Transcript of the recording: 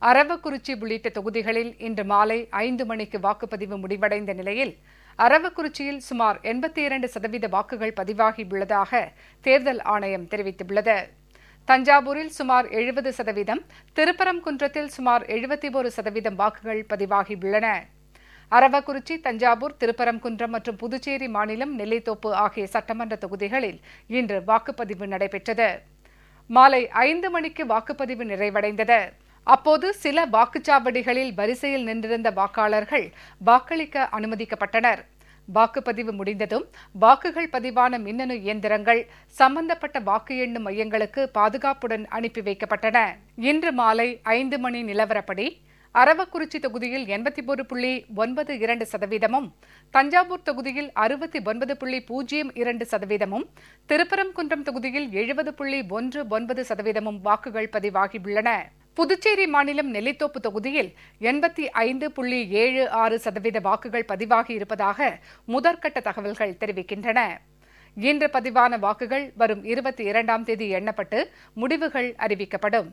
அரவக்குறிச்சி உள்ளிட்ட தொகுதிகளில் இன்று மாலை 5 மணிக்கு வாக்குப்பதிவு முடிவடைந்த நிலையில் அரவக்குறிச்சியில் சுமார் 82% வாக்குகள் பதிவாகியுள்ளதாக தேர்தல் ஆணையம் தெரிவித்துள்ளது. தஞ்சாவூரில் சுமார் 70%, திருப்பரங்குன்றத்தில் சுமார் 71% வாக்குகள் பதிவாகியுள்ளன. அரவக்குறிச்சி, தஞ்சாவூர், திருப்பரங்குன்றம் மற்றும் புதுச்சேரி மாநிலம் நெல்லித்தோப்பு ஆகிய சட்டமன்ற தொகுதிகளில் இன்று வாக்குப்பதிவு நடைபெற்றது. மாலை 5 மணிக்கு வாக்குப்பதிவு நிறைவடைந்தது. அப்போது சில வாக்குச்சாவடிகளில் வரிசையில் நின்றிருந்த வாக்காளர்கள் வாக்களிக்க அனுமதிக்கப்பட்டனர். வாக்குப்பதிவு முடிந்ததும் வாக்குகள் பதிவான மின்னணு இயந்திரங்கள் சம்பந்தப்பட்ட வாக்கு எண்ணும் மையங்களுக்கு பாதுகாப்புடன் அனுப்பி வைக்கப்பட்டன. இன்று மாலை 5 மணி நிலவரப்படி அரவக்குறிச்சி தொகுதியில் 81.92%, தஞ்சாவூர் தொகுதியில் 69.02%, திருப்பரங்குன்றம் தொகுதியில் 70.19% வாக்குகள் பதிவாகியுள்ளன. புதுச்சேரி மாநிலம் நெல்லித்தோப்பு தொகுதியில் 85.76% வாக்குகள் பதிவாகியிருப்பதாக முதற்கட்ட தகவல்கள் தெரிவிக்கின்றன. இன்று பதிவான வாக்குகள் வரும் 22ஆம் தேதி எண்ணப்பட்டு முடிவுகள் அறிவிக்கப்படும்.